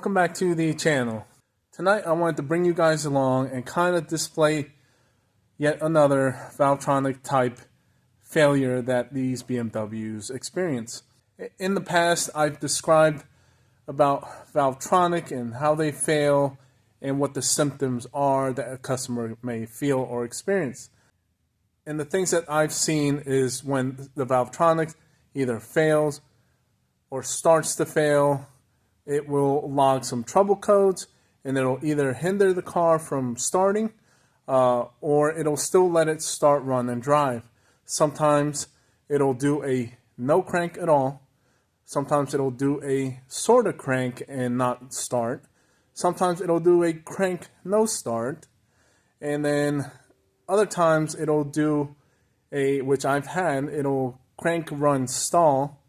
Welcome back to the channel. Tonight I wanted to bring you guys along and kind of display yet another Valvetronic type failure that these BMWs experience. In the past I've described about Valvetronic and how they fail and what the symptoms are that a customer may feel or experience. And the things that I've seen is when the Valvetronic either fails or starts to fail, it will log some trouble codes, and it'll either hinder the car from starting or it'll still let it start, run, and drive. Sometimes it'll do a no crank at all. Sometimes it'll do a sort of crank and not start. Sometimes it'll do a crank no start. And then other times it'll do which I've had, it'll crank, run, stall.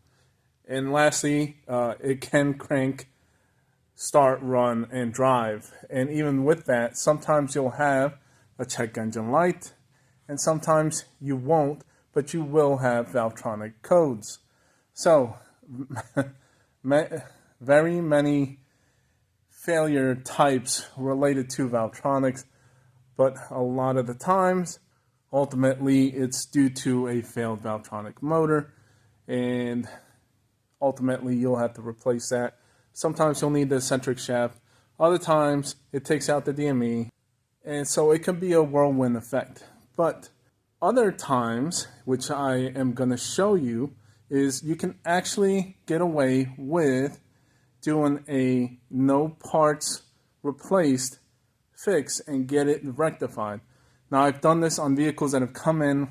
And lastly, it can crank, start, run, and drive. And even with that, sometimes you'll have a check engine light, and sometimes you won't, but you will have Valvetronic codes. So, very many failure types related to Valvetronics, but a lot of the times, ultimately, it's due to a failed Valvetronic motor, and ultimately, you'll have to replace that. Sometimes you'll need the eccentric shaft. Other times, it takes out the DME. And so it can be a whirlwind effect. But other times, which I am going to show you, is you can actually get away with doing a no parts replaced fix and get it rectified. Now, I've done this on vehicles that have come in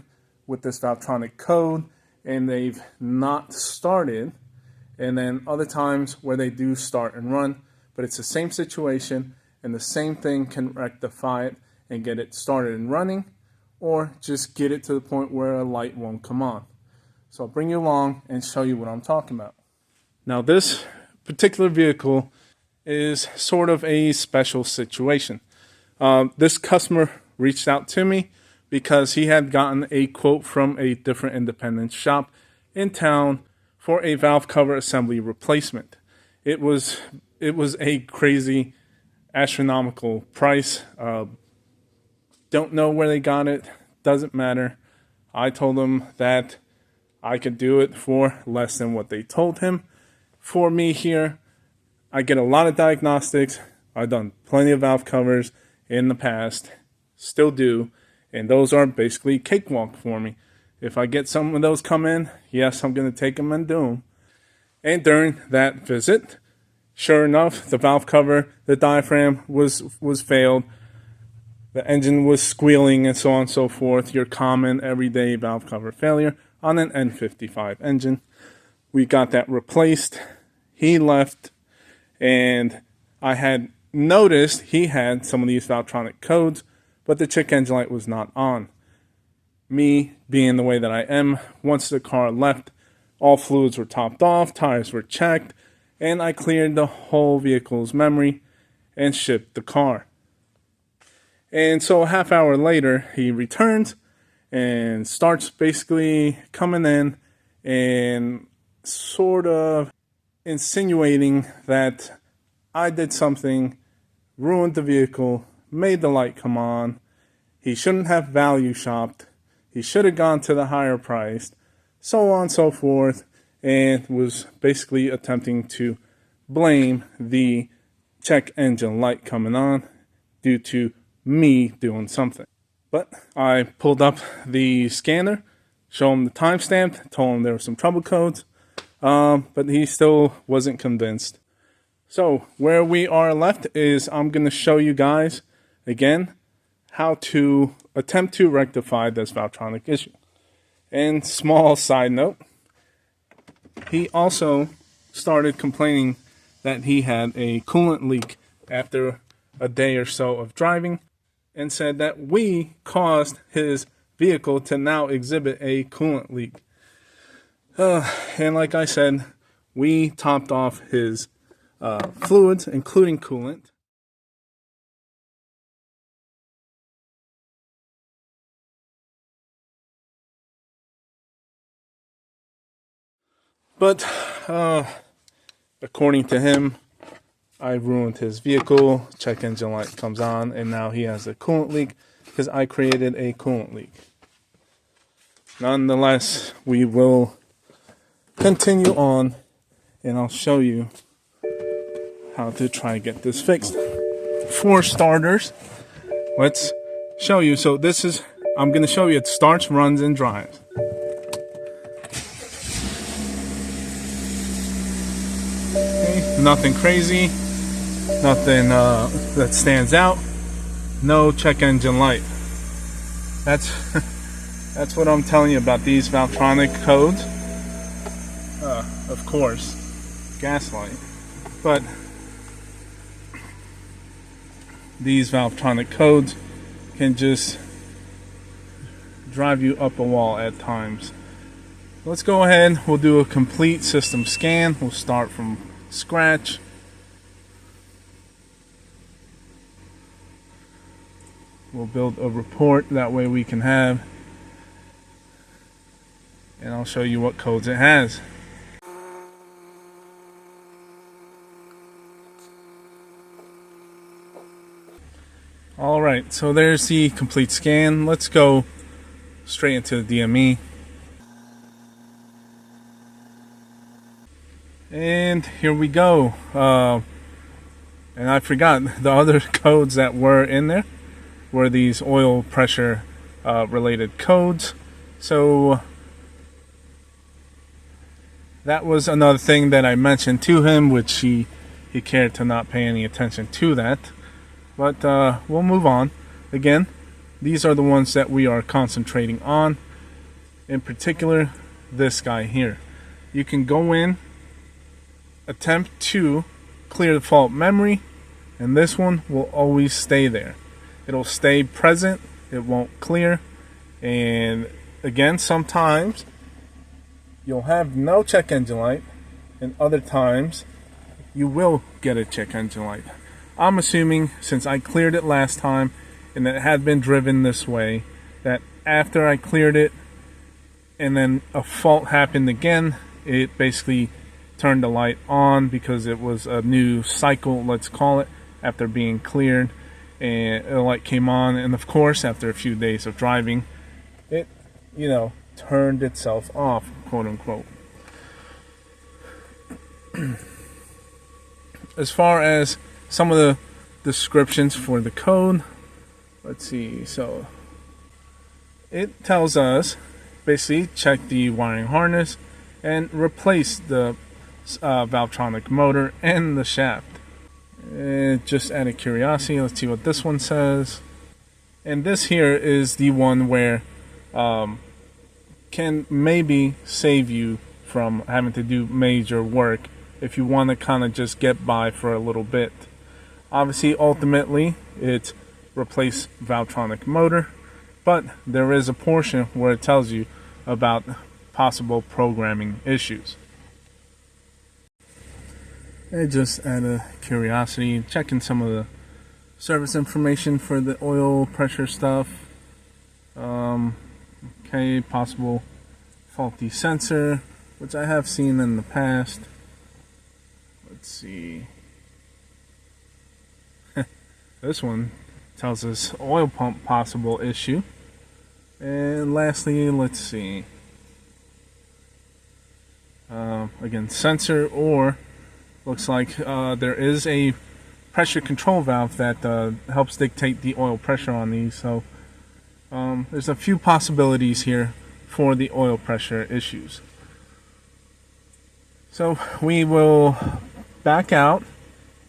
with this Valvetronic code and they've not started. And then other times where they do start and run, but it's the same situation and the same thing can rectify it and get it started and running, or just get it to the point where a light won't come on. So I'll bring you along and show you what I'm talking about. Now this particular vehicle is sort of a special situation. This customer reached out to me because he had gotten a quote from a different independent shop in town for a valve cover assembly replacement. It was a crazy, astronomical price. Don't know where they got it. Doesn't matter. I told them that I could do it for less than what they told him. For me here, I get a lot of diagnostics. I've done plenty of valve covers in the past. Still do. And those are basically cakewalk for me. If I get some of those come in, yes, I'm going to take them and do them. And during that visit, sure enough, the valve cover, the diaphragm was failed. The engine was squealing and so on and so forth. Your common everyday valve cover failure on an N55 engine. We got that replaced. He left, and I had noticed he had some of these Valvetronic codes, but the check engine light was not on. Me being the way that I am, once the car left, all fluids were topped off, tires were checked, and I cleared the whole vehicle's memory and shipped the car. And so a half hour later, he returns and starts basically coming in and sort of insinuating that I did something, ruined the vehicle, made the light come on. He shouldn't have value shopped. He should have gone to the higher price, so on and so forth, and was basically attempting to blame the check engine light coming on due to me doing something. But I pulled up the scanner, showed him the timestamp, told him there were some trouble codes, but he still wasn't convinced. So where we are left is I'm going to show you guys, again, how to attempt to rectify this Valvetronic issue. And small side note, he also started complaining that he had a coolant leak after a day or so of driving, and said that we caused his vehicle to now exhibit a coolant leak. And like I said, we topped off his fluids, including coolant. But according to him, I ruined his vehicle. Check engine light comes on, and now he has a coolant leak because I created a coolant leak. Nonetheless, we will continue on, and I'll show you how to try and get this fixed. For starters, let's show you. So this is, I'm going to show you it starts, runs, and drives. Okay, nothing crazy, nothing that stands out. No check engine light. That's that's what I'm telling you about these Valvetronic codes. Of course, gaslight, but these Valvetronic codes can just drive you up a wall at times. Let's go ahead, we'll do a complete system scan. We'll start from scratch. We'll build a report, that way we can have, and I'll show you what codes it has. Alright, so there's the complete scan. Let's go straight into the DME. And here we go. And I forgot the other codes that were in there were these oil pressure related codes. So that was another thing that I mentioned to him, which he cared to not pay any attention to that. But we'll move on. Again, these are the ones that we are concentrating on. In particular, this guy here. You can go in, attempt to clear the fault memory, and this one will always stay there. It'll stay present, it won't clear. And again, sometimes you'll have no check engine light, and other times you will get a check engine light. I'm assuming, since I cleared it last time and it had been driven this way, that after I cleared it and then a fault happened again, it basically turned the light on because it was a new cycle, let's call it, after being cleared, and the light came on. And of course, after a few days of driving, it, you know, turned itself off, quote unquote. As far as some of the descriptions for the code, let's see. So it tells us basically check the wiring harness and replace the Valvetronic motor and the shaft. Just out of curiosity, let's see what this one says. And this here is the one where can maybe save you from having to do major work if you want to kind of just get by for a little bit. Obviously, ultimately, it's replace Valvetronic motor, but there is a portion where it tells you about possible programming issues. And just out of curiosity, checking some of the service information for the oil pressure stuff. Okay, possible faulty sensor, which I have seen in the past. Let's see. This one tells us oil pump possible issue. And lastly, let's see. Again, sensor, or looks like there is a pressure control valve that helps dictate the oil pressure on these. So there's a few possibilities here for the oil pressure issues. So we will back out,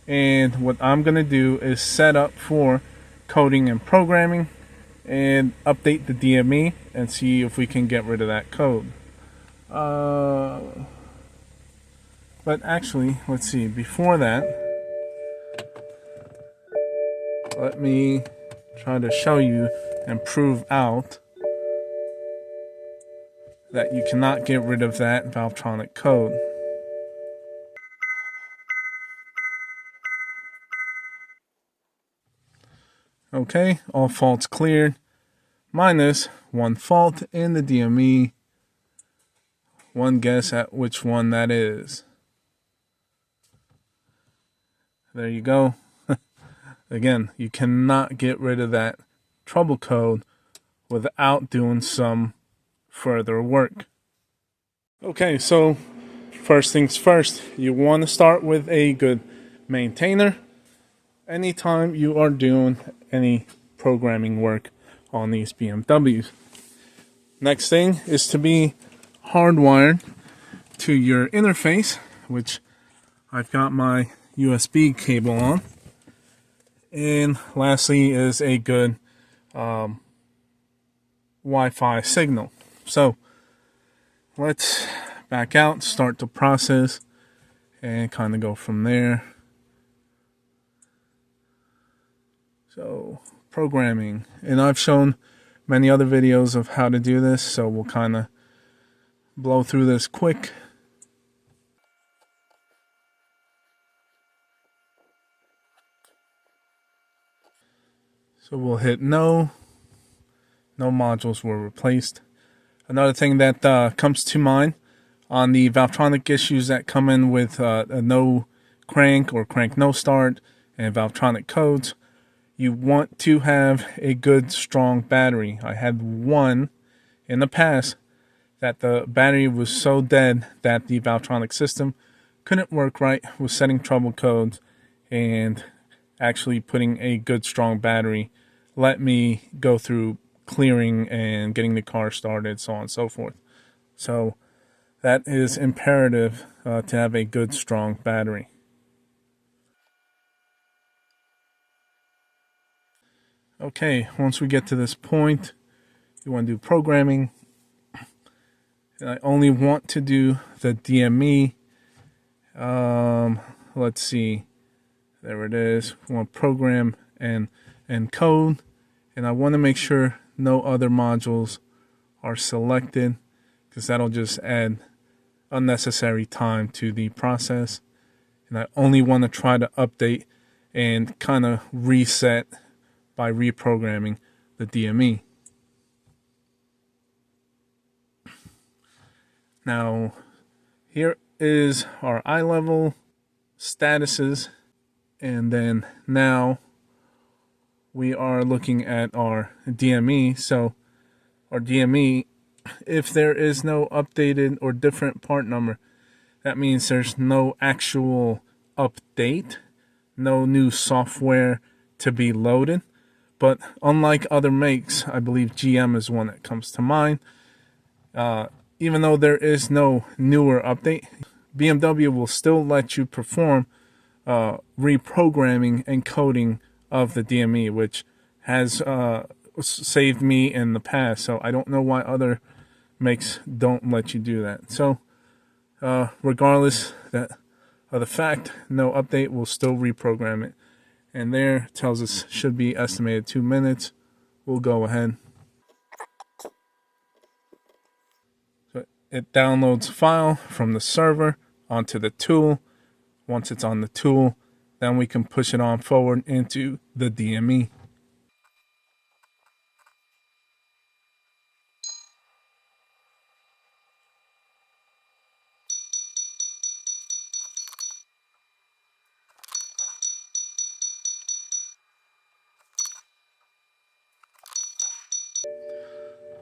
and what I'm going to do is set up for coding and programming and update the DME and see if we can get rid of that code. But actually, let's see, before that, let me try to show you and prove out that you cannot get rid of that Valvetronic code. Okay, all faults cleared, minus one fault in the DME. One guess at which one that is. There you go. Again, you cannot get rid of that trouble code without doing some further work. Okay, so first things first, you want to start with a good maintainer anytime you are doing any programming work on these BMWs. Next thing is to be hardwired to your interface, which I've got my USB cable on. And lastly is a good Wi-Fi signal. So let's back out, start the process, and kind of go from there. So programming, and I've shown many other videos of how to do this, so we'll kind of blow through this quick. So we'll hit no modules were replaced. Another thing that comes to mind on the Valvetronic issues that come in with a no crank or crank no start and Valvetronic codes, you want to have a good strong battery. I had one in the past that the battery was so dead that the Valvetronic system couldn't work right with setting trouble codes, and actually putting a good strong battery let me go through clearing and getting the car started, so on and so forth. So that is imperative to have a good strong battery. Okay, once we get to this point, you want to do programming. And I only want to do the DME. Let's see. There it is. We want program and code. And I want to make sure no other modules are selected, because that'll just add unnecessary time to the process. And I only want to try to update and kind of reset by reprogramming the DME. Now, here is our eye level statuses, and then now we are looking at our DME. So our DME, if there is no updated or different part number, that means there's no actual update, no new software to be loaded. But unlike other makes, I believe GM is one that comes to mind. Even though there is no newer update, BMW will still let you perform reprogramming and coding of the DME, which has saved me in the past. So I don't know why other makes don't let you do that. So regardless of the fact, no update will still reprogram it. And there tells us should be estimated 2 minutes. We'll go ahead. So it downloads a file from the server onto the tool. Once it's on the tool, then we can push it on forward into the DME.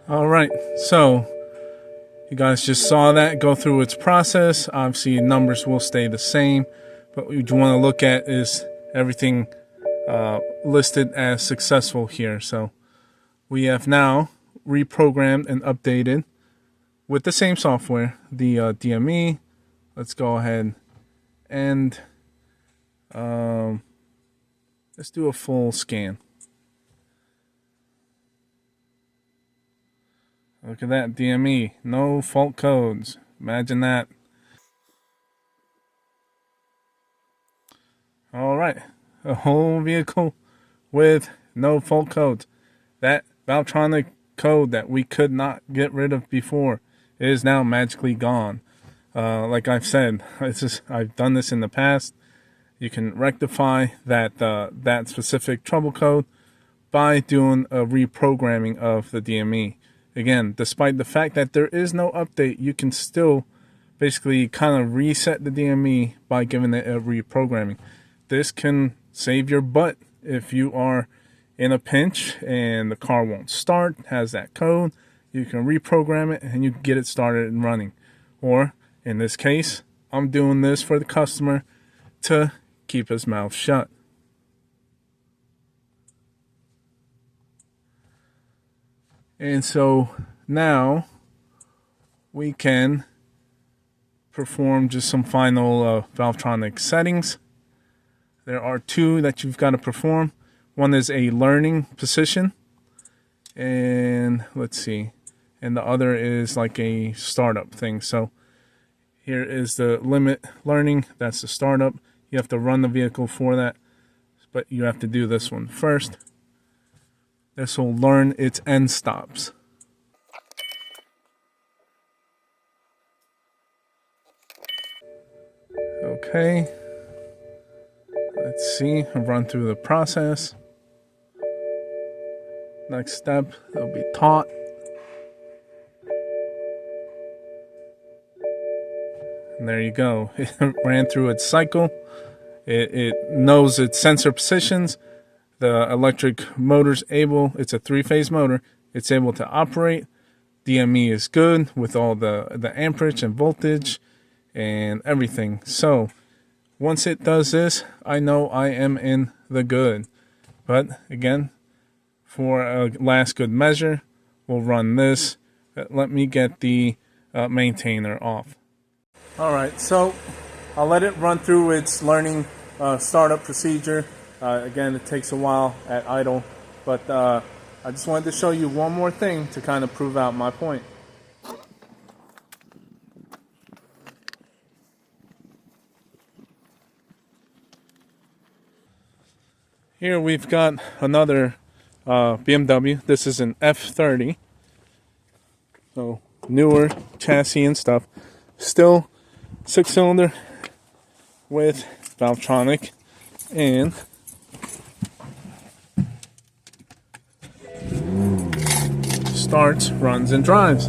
All right, so you guys just saw that go through its process. Obviously, numbers will stay the same, but what you want to look at is everything listed as successful here. So we have now reprogrammed and updated with the same software the DME. Let's go ahead and let's do a full scan. Look at that DME, no fault codes. Imagine that. All right, a whole vehicle with no fault codes. That Valvetronic code that we could not get rid of before is now magically gone. Like I've said, I've done this in the past. You can rectify that specific trouble code by doing a reprogramming of the DME. Again, despite the fact that there is no update, you can still basically kind of reset the DME by giving it a reprogramming. this can save your butt if you are in a pinch and the car won't start, has that code. You can reprogram it and you can get it started and running. Or in this case, I'm doing this for the customer to keep his mouth shut. And so now we can perform just some final Valvetronic settings. There are two that you've got to perform. One is a learning position, and let's see, and the other is like a startup thing. So here is the limit learning, that's the startup. You have to run the vehicle for that, but you have to do this one first. This will learn its end stops. Okay, let's see, I'll run through the process. Next step, it'll be taught. And there you go. It ran through its cycle. It knows its sensor positions. The electric motor's able, it's a 3-phase motor. It's able to operate. DME is good with all the amperage and voltage and everything. So once it does this, I know I am in the good. But again, for a last good measure, we'll run this. Let me get the maintainer off. Alright, so I'll let it run through its learning startup procedure. Again, it takes a while at idle, but I just wanted to show you one more thing to kind of prove out my point. Here we've got another BMW. This is an F30. So newer chassis and stuff. Still 6-cylinder with Valvetronic, and starts, runs, and drives.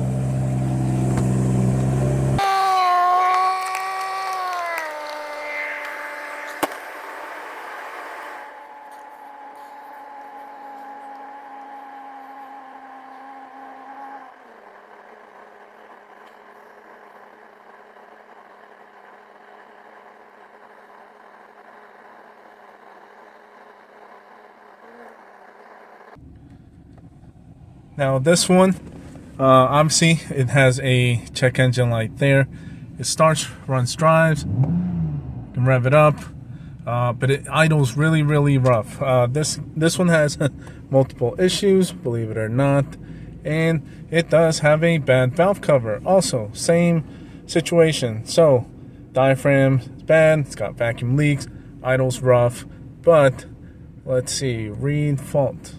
Now this one, obviously it has a check engine light there. It starts, runs, drives. You can rev it up, but it idles really, really rough. This one has multiple issues, believe it or not, and it does have a bad valve cover. Also, same situation. So diaphragm is bad. It's got vacuum leaks. Idles rough. But let's see. Read fault.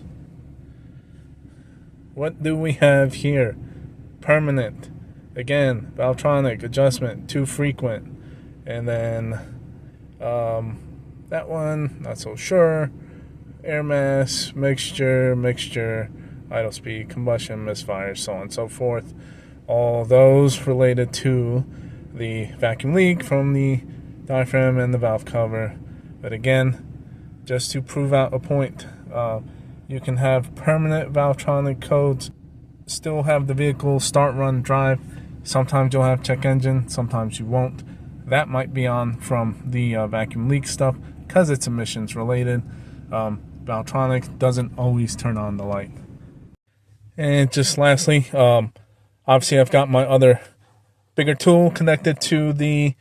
What do we have here? Permanent. Again, Valvetronic adjustment, too frequent. And then that one, not so sure. Air mass, mixture, idle speed, combustion, misfire, so on and so forth. All those related to the vacuum leak from the diaphragm and the valve cover. But again, just to prove out a point, you can have permanent Valvetronic codes, still have the vehicle start, run, drive. Sometimes you'll have check engine, sometimes you won't. That might be on from the vacuum leak stuff because it's emissions related. Valvetronic doesn't always turn on the light. And just lastly, obviously I've got my other bigger tool connected to the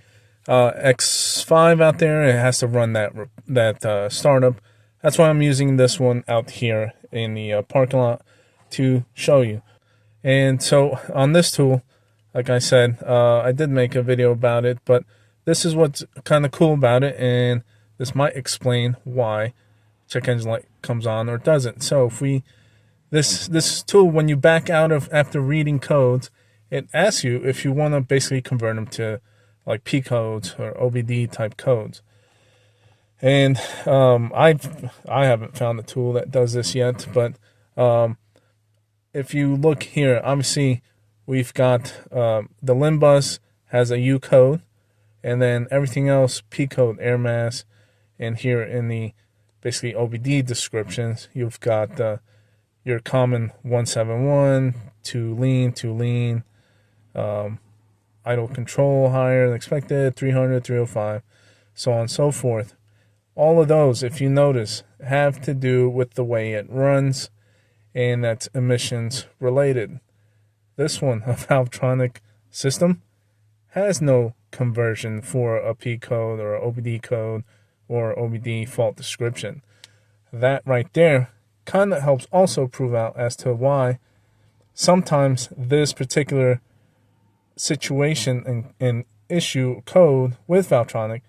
X5 out there. It has to run that startup. That's why I'm using this one out here in the parking lot to show you. And so on this tool, like I said, I did make a video about it, but this is what's kind of cool about it, and this might explain why check engine light comes on or doesn't. So if this tool, when you back out of after reading codes, it asks you if you want to basically convert them to like P codes or OBD type codes. And I haven't found a tool that does this yet, but if you look here, obviously we've got the LIN bus has a U code, and then everything else P code, air mass, And here in the basically OBD descriptions, you've got your common 171, too lean, idle control higher than expected, 300, 305, so on and so forth. All of those, if you notice, have to do with the way it runs, and that's emissions related. This one, a Valvetronic system, has no conversion for a P code or an OBD code or OBD fault description. That right there kind of helps also prove out as to why sometimes this particular situation and issue code with Valvetronic,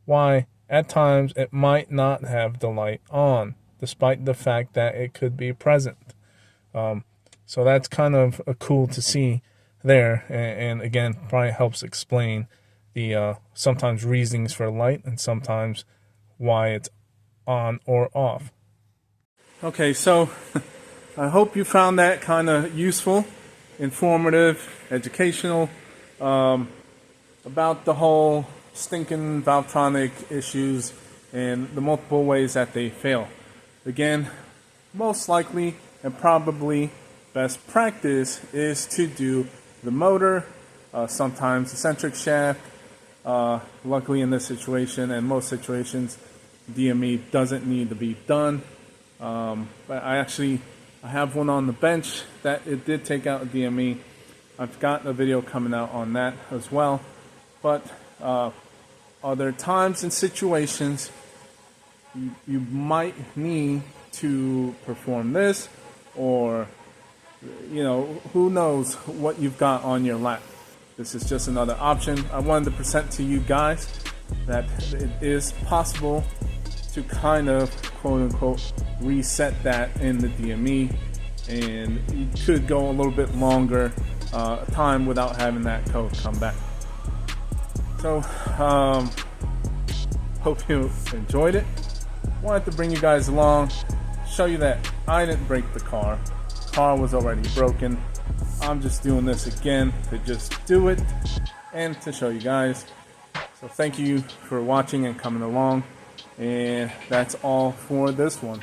why at times it might not have the light on, despite the fact that it could be present. So that's kind of cool to see there, and again, probably helps explain the sometimes reasonings for light and sometimes why it's on or off. Okay, so I hope you found that kind of useful, informative, educational, about the whole stinking Valvetronic issues and the multiple ways that they fail. Again, most likely and probably best practice is to do the motor, sometimes the centric shaft. Luckily in this situation and most situations, DME doesn't need to be done. But I have one on the bench that it did take out a DME. I've got a video coming out on that as well. But are there times and situations you might need to perform this, or who knows what you've got on your lap. This is just another option. I wanted to present to you guys that it is possible to kind of quote-unquote reset that in the DME, and you could go a little bit longer time without having that code come back. So hope you enjoyed it. Wanted to bring you guys along, show you that I didn't break the car. Car was already broken. I'm just doing this again to just do it and to show you guys. So thank you for watching and coming along, and that's all for this one.